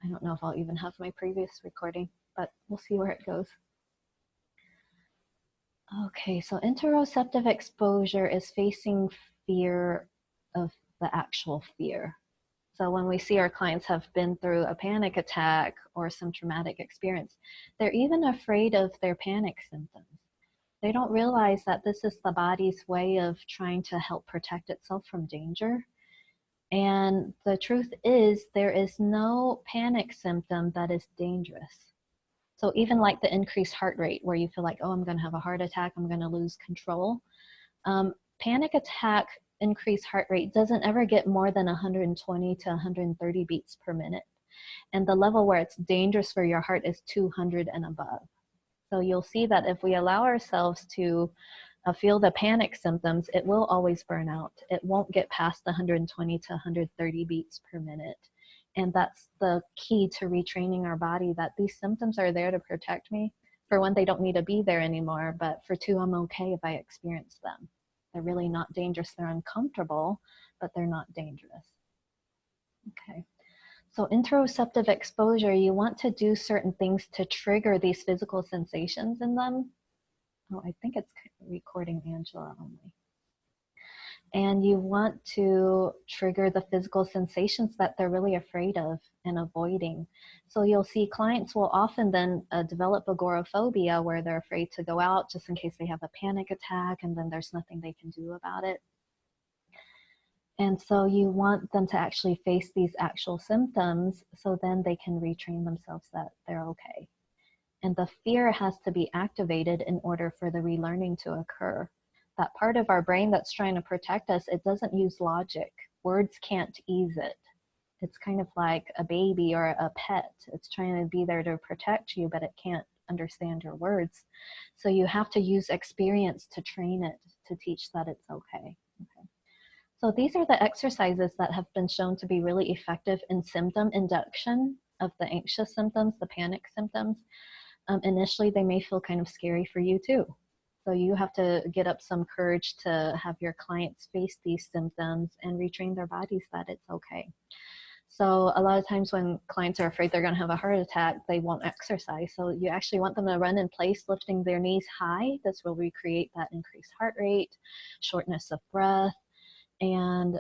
I don't know if I'll even have my previous recording, but we'll see where it goes. Okay, so interoceptive exposure is facing fear of the actual fear. So when we see our clients have been through a panic attack or some traumatic experience, they're even afraid of their panic symptoms. They don't realize that this is the body's way of trying to help protect itself from danger. And the truth is, there is no panic symptom that is dangerous. So even like the increased heart rate where you feel like, oh, I'm going to have a heart attack, I'm going to lose control. Panic attack increased heart rate doesn't ever get more than 120 to 130 beats per minute. And the level where it's dangerous for your heart is 200 and above. So you'll see that if we allow ourselves to feel the panic symptoms, it will always burn out. It won't get past 120 to 130 beats per minute. And that's the key to retraining our body, that these symptoms are there to protect me. For one, they don't need to be there anymore, but for two, I'm okay if I experience them. They're really not dangerous. They're uncomfortable, but they're not dangerous. Okay. So interoceptive exposure, you want to do certain things to trigger these physical sensations in them. Oh, I think it's recording Angela only. And you want to trigger the physical sensations that they're really afraid of and avoiding. So you'll see clients will often then develop agoraphobia, where they're afraid to go out just in case they have a panic attack, and then there's nothing they can do about it. And so you want them to actually face these actual symptoms, so then they can retrain themselves that they're okay. And the fear has to be activated in order for the relearning to occur. That part of our brain that's trying to protect us, it doesn't use logic. Words can't ease it. It's kind of like a baby or a pet. It's trying to be there to protect you, but it can't understand your words. So you have to use experience to train it, to teach that it's okay. So these are the exercises that have been shown to be really effective in symptom induction of the anxious symptoms, the panic symptoms. Initially, they may feel kind of scary for you too. So you have to get up some courage to have your clients face these symptoms and retrain their bodies that it's okay. So a lot of times when clients are afraid they're going to have a heart attack, they won't exercise. So you actually want them to run in place, lifting their knees high. This will recreate that increased heart rate, shortness of breath, and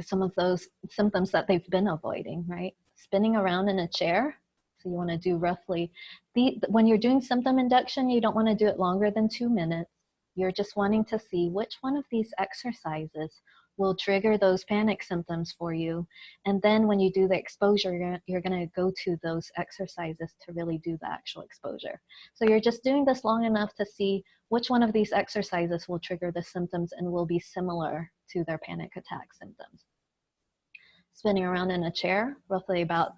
some of those symptoms that they've been avoiding, right? Spinning around in a chair. So you want to do roughly, when you're doing symptom induction, you don't want to do it longer than 2 minutes. You're just wanting to see which one of these exercises will trigger those panic symptoms for you. And then when you do the exposure, you're going to go to those exercises to really do the actual exposure. So you're just doing this long enough to see which one of these exercises will trigger the symptoms and will be similar to their panic attack symptoms. Spinning around in a chair, roughly about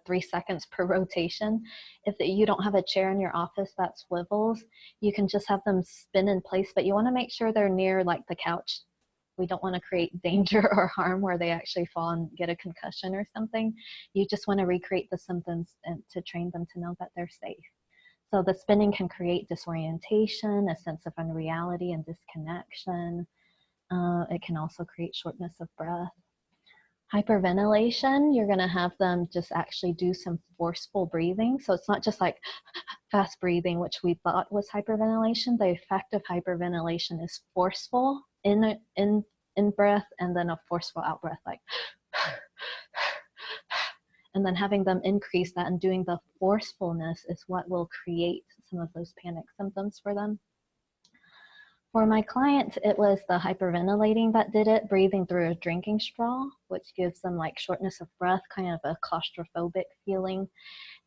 3 seconds per rotation. If you don't have a chair in your office that swivels, you can just have them spin in place, but you want to make sure they're near like the couch. We don't want to create danger or harm where they actually fall and get a concussion or something. You just want to recreate the symptoms and to train them to know that they're safe. So the spinning can create disorientation, a sense of unreality and disconnection. It can also create shortness of breath. Hyperventilation, you're going to have them just actually do some forceful breathing. So it's not just like fast breathing, which we thought was hyperventilation. The effect of hyperventilation is forceful in breath, and then a forceful out breath, like, and then having them increase that and doing the forcefulness is what will create some of those panic symptoms for them. For my clients, it was the hyperventilating that did it, breathing through a drinking straw, which gives them like shortness of breath, kind of a claustrophobic feeling.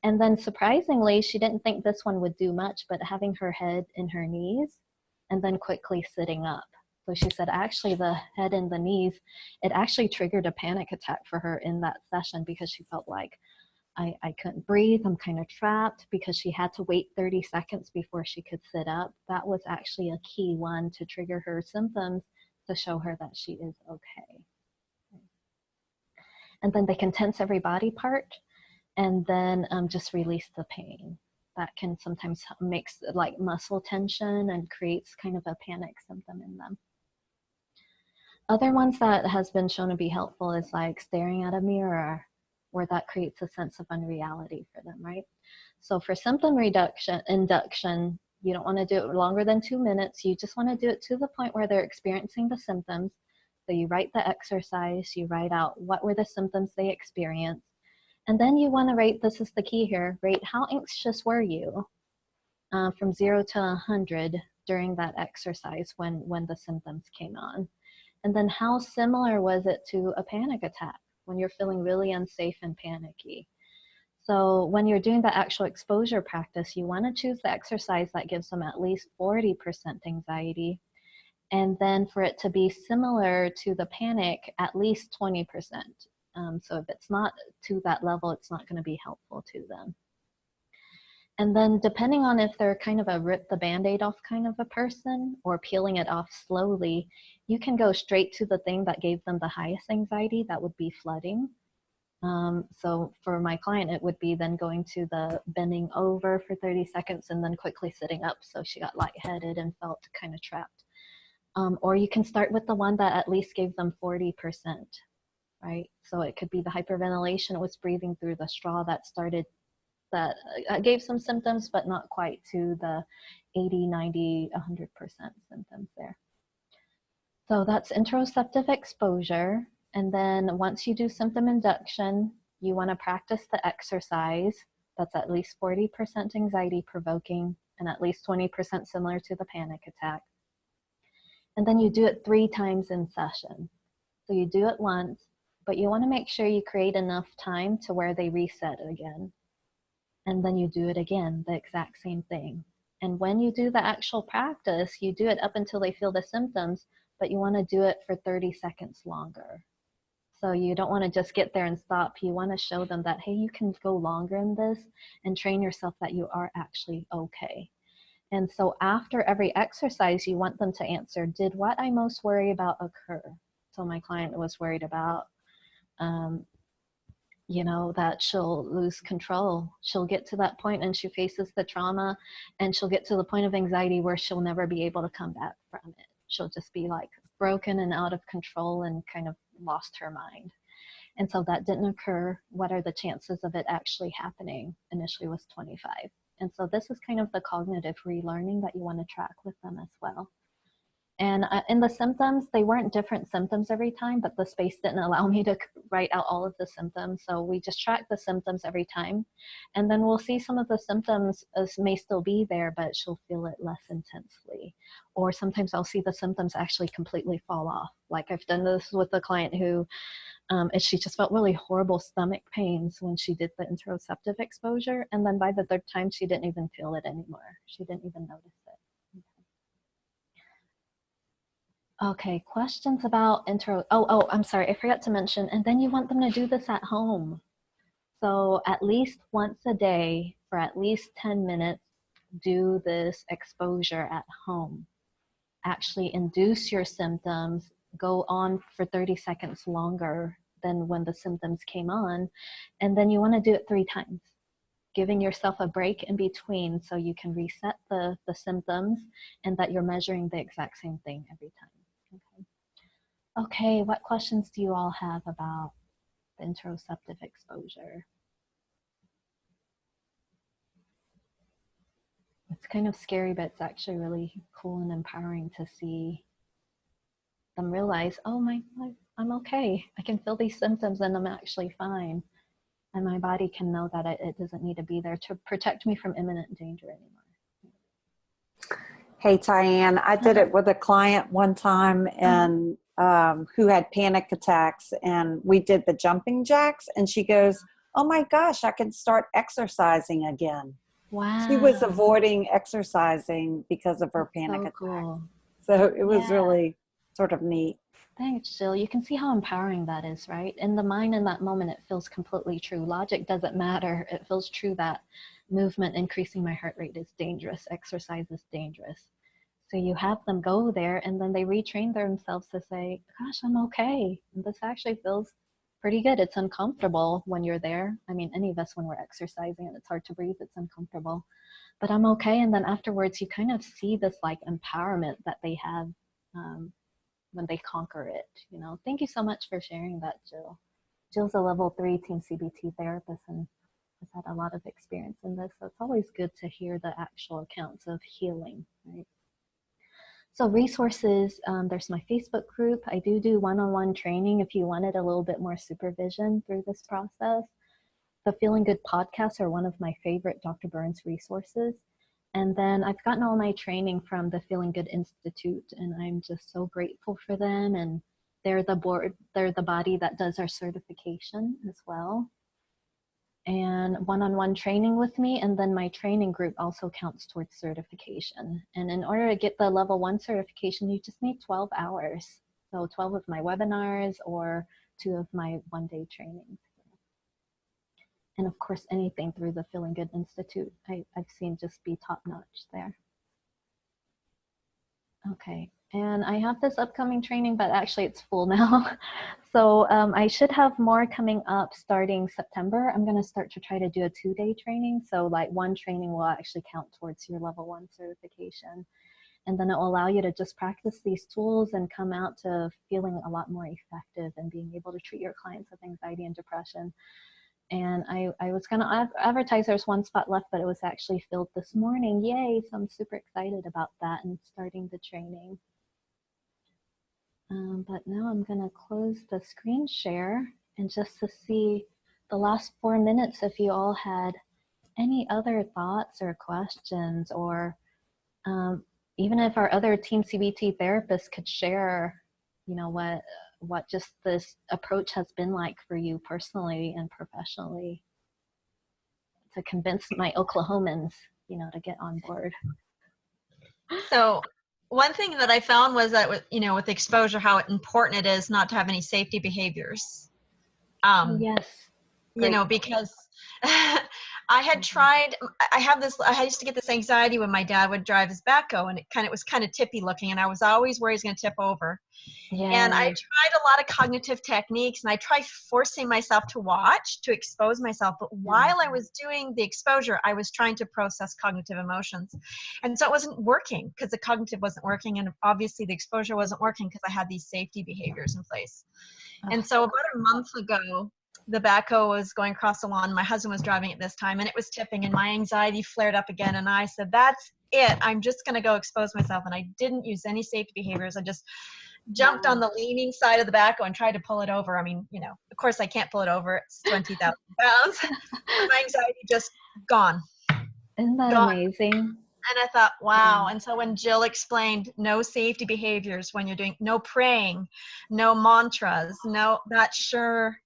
And then surprisingly, she didn't think this one would do much, but having her head in her knees and then quickly sitting up. So she said, actually, the head and the knees, it actually triggered a panic attack for her in that session because she felt like, I couldn't breathe, I'm kind of trapped, because she had to wait 30 seconds before she could sit up. That was actually a key one to trigger her symptoms to show her that she is okay. And then they can tense every body part and then just release the pain. That can sometimes makes like muscle tension and creates kind of a panic symptom in them. Other ones that has been shown to be helpful is like staring at a mirror, where that creates a sense of unreality for them, right? So for symptom induction, you don't want to do it longer than 2 minutes. You just want to do it to the point where they're experiencing the symptoms. So you write the exercise, you write out what were the symptoms they experienced. And then you want to rate, this is the key here, rate how anxious were you from 0 to 100 during that exercise when the symptoms came on. And then how similar was it to a panic attack when you're feeling really unsafe and panicky? So when you're doing the actual exposure practice, you want to choose the exercise that gives them at least 40% anxiety. And then for it to be similar to the panic, at least 20%. So if it's not to that level, it's not going to be helpful to them. And then depending on if they're kind of a rip the Band-Aid off kind of a person or peeling it off slowly, you can go straight to the thing that gave them the highest anxiety. That would be flooding. So for my client, it would be then going to the bending over for 30 seconds and then quickly sitting up. So she got lightheaded and felt kind of trapped. Or you can start with the one that at least gave them 40%, right? So it could be the hyperventilation. It was breathing through the straw that started, that gave some symptoms, but not quite to the 80, 90, 100% symptoms there. So that's interoceptive exposure. And then once you do symptom induction, you want to practice the exercise that's at least 40% anxiety provoking and at least 20% similar to the panic attack. And then you do it 3 times in session. So you do it once, but you want to make sure you create enough time to where they reset again. And then you do it again, the exact same thing. And when you do the actual practice, you do it up until they feel the symptoms, but you want to do it for 30 seconds longer. So you don't want to just get there and stop. You want to show them that, hey, you can go longer in this and train yourself that you are actually okay. And so after every exercise, you want them to answer, did what I most worry about occur? So my client was worried about, you know, that she'll lose control. She'll get to that point and she faces the trauma and she'll get to the point of anxiety where she'll never be able to come back from it. She'll just be like broken and out of control and kind of lost her mind. And so that didn't occur. What are the chances of it actually happening? Initially was 25. And so this is kind of the cognitive relearning that you want to track with them as well. And in the symptoms, they weren't different symptoms every time, but the space didn't allow me to write out all of the symptoms. So we just track the symptoms every time. And then we'll see some of the symptoms may still be there, but she'll feel it less intensely. Or sometimes I'll see the symptoms actually completely fall off. Like I've done this with a client who, and she just felt really horrible stomach pains when she did the interoceptive exposure. And then by the 3rd time, she didn't even feel it anymore. She didn't even notice it. Okay, questions about I'm sorry, I forgot to mention, and then you want them to do this at home. So at least once a day for at least 10 minutes, do this exposure at home. Actually induce your symptoms, go on for 30 seconds longer than when the symptoms came on, and then you want to do it 3 times, giving yourself a break in between so you can reset the symptoms and that you're measuring the exact same thing every time. Okay, what questions do you all have about the interoceptive exposure? It's kind of scary, but it's actually really cool and empowering to see them realize, oh I'm okay. I can feel these symptoms and I'm actually fine. And my body can know that it doesn't need to be there to protect me from imminent danger anymore. Hey, Tyann, I did it with a client one time and who had panic attacks, and we did the jumping jacks, and she goes, oh my gosh, I can start exercising again. Wow. She was avoiding exercising because of her panic attack. Cool. So it was really sort of neat. Thanks, Jill. You can see how empowering that is, right? In the mind in that moment, it feels completely true. Logic doesn't matter. It feels true that movement, increasing my heart rate, is dangerous. Exercise is dangerous. So you have them go there and then they retrain themselves to say, gosh, I'm okay. And this actually feels pretty good. It's uncomfortable when you're there. I mean, any of us when we're exercising and it's hard to breathe, it's uncomfortable. But I'm okay. And then afterwards, you kind of see this like empowerment that they have when they conquer it. You know, thank you so much for sharing that, Jill. Jill's a level 3 TEAM-CBT therapist and has had a lot of experience in this. So it's always good to hear the actual accounts of healing, right? So resources, there's my Facebook group. I do one-on-one training if you wanted a little bit more supervision through this process. The Feeling Good podcasts are one of my favorite Dr. Burns resources. And then I've gotten all my training from the Feeling Good Institute, and I'm just so grateful for them. And they're the board, they're the body that does our certification as well. And one-on-one training with me, and then my training group also counts towards certification. And in order to get the level 1 certification, you just need 12 hours. So 12 of my webinars or 2 of my one-day trainings. And of course, anything through the Feeling Good Institute, I've seen just be top-notch there. Okay, and I have this upcoming training, but actually it's full now. So I should have more coming up starting September. I'm gonna start to try to do a 2-day training. So like one training will actually count towards your level 1 certification. And then it will allow you to just practice these tools and come out to feeling a lot more effective and being able to treat your clients with anxiety and depression. And I was gonna advertise there's one spot left, but it was actually filled this morning. Yay, so I'm super excited about that and starting the training. But now I'm gonna close the screen share and just to see the last 4 minutes if you all had any other thoughts or questions, or even if our other TEAM-CBT therapists could share, you know, what just this approach has been like for you personally and professionally to convince my Oklahomans, you know, to get on board. So one thing that I found was that with, you know, with exposure, how important it is not to have any safety behaviors. Yes. You know, because I had tried, I used to get this anxiety when my dad would drive his backhoe, and it was kind of tippy looking, and I was always worried he's going to tip over. Yeah. And I tried a lot of cognitive techniques, and I tried forcing myself to watch, to expose myself. But while I was doing the exposure, I was trying to process cognitive emotions. And so it wasn't working because the cognitive wasn't working. And obviously the exposure wasn't working because I had these safety behaviors in place. And so about a month ago, the backhoe was going across the lawn. My husband was driving at this time, and it was tipping, and my anxiety flared up again. And I said, that's it. I'm just going to go expose myself. And I didn't use any safety behaviors. I just jumped on the leaning side of the backhoe and tried to pull it over. I mean, you know, of course I can't pull it over. It's 20,000 pounds. But my anxiety just gone. Isn't that amazing? And I thought, wow. And so when Jill explained no safety behaviors when you're doing, no praying, no mantras, that sure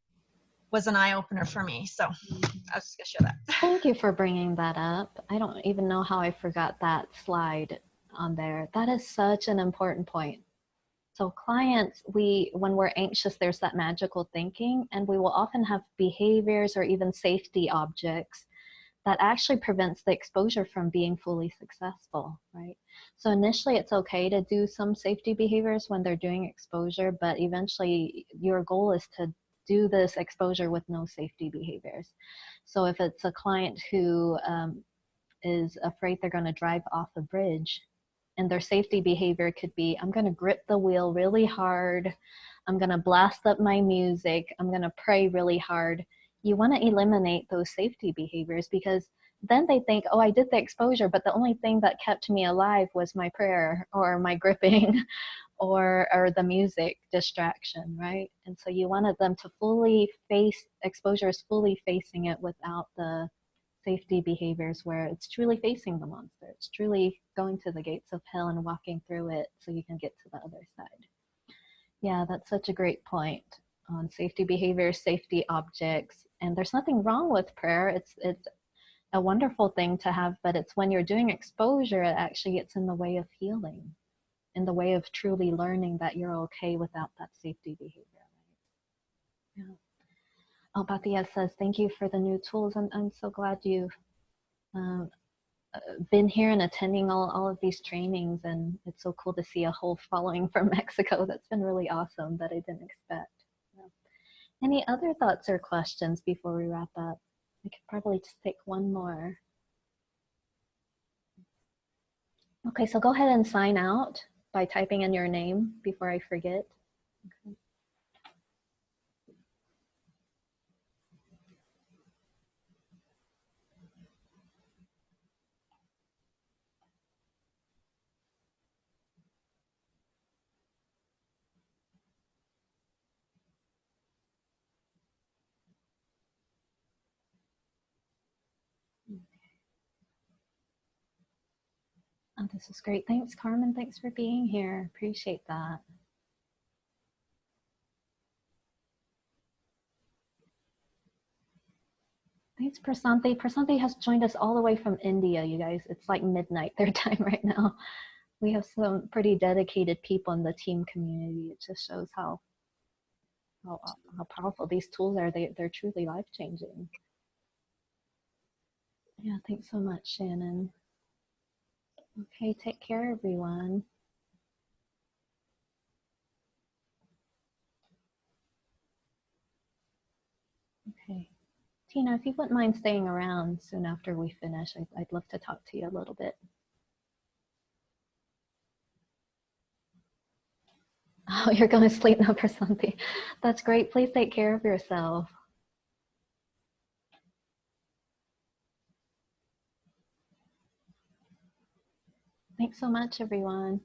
was an eye-opener for me. So I was just gonna share that. Thank you for bringing that up. I don't even know how I forgot that slide on there. That is such an important point. So clients, when we're anxious, there's that magical thinking, and we will often have behaviors or even safety objects that actually prevents the exposure from being fully successful, right? So initially it's okay to do some safety behaviors when they're doing exposure, but eventually your goal is to do this exposure with no safety behaviors. So if it's a client who is afraid they're going to drive off a bridge, and their safety behavior could be, I'm going to grip the wheel really hard, I'm going to blast up my music, I'm going to pray really hard. You want to eliminate those safety behaviors, because then they think, oh, I did the exposure, but the only thing that kept me alive was my prayer or my gripping or the music distraction, right? And so you wanted them to fully face, exposure is fully facing it without the safety behaviors where it's truly facing the monster. It's truly going to the gates of hell and walking through it so you can get to the other side. Yeah, that's such a great point on safety behaviors, safety objects. And there's nothing wrong with prayer. It's a wonderful thing to have, but it's when you're doing exposure, it actually gets in the way of healing, in the way of truly learning that you're okay without that safety behavior. Right? Yeah. Oh, Batia says, thank you for the new tools. I'm so glad you've been here and attending all of these trainings, and it's so cool to see a whole following from Mexico. That's been really awesome that I didn't expect. Yeah. Any other thoughts or questions before we wrap up? I could probably just take one more. Okay, so go ahead and sign out by typing in your name before I forget. Okay. Oh, this is great. Thanks, Carmen. Thanks for being here. Appreciate that. Thanks, Prasanthi. Prasanthi has joined us all the way from India, you guys. It's like midnight their time right now. We have some pretty dedicated people in the team community. It just shows how powerful these tools are. They're truly life-changing. Yeah, thanks so much, Shannon. Okay, take care, everyone. Okay. Tina, if you wouldn't mind staying around soon after we finish, I'd love to talk to you a little bit. Oh, you're going to sleep now for something. That's great. Please take care of yourself. Thanks so much, everyone.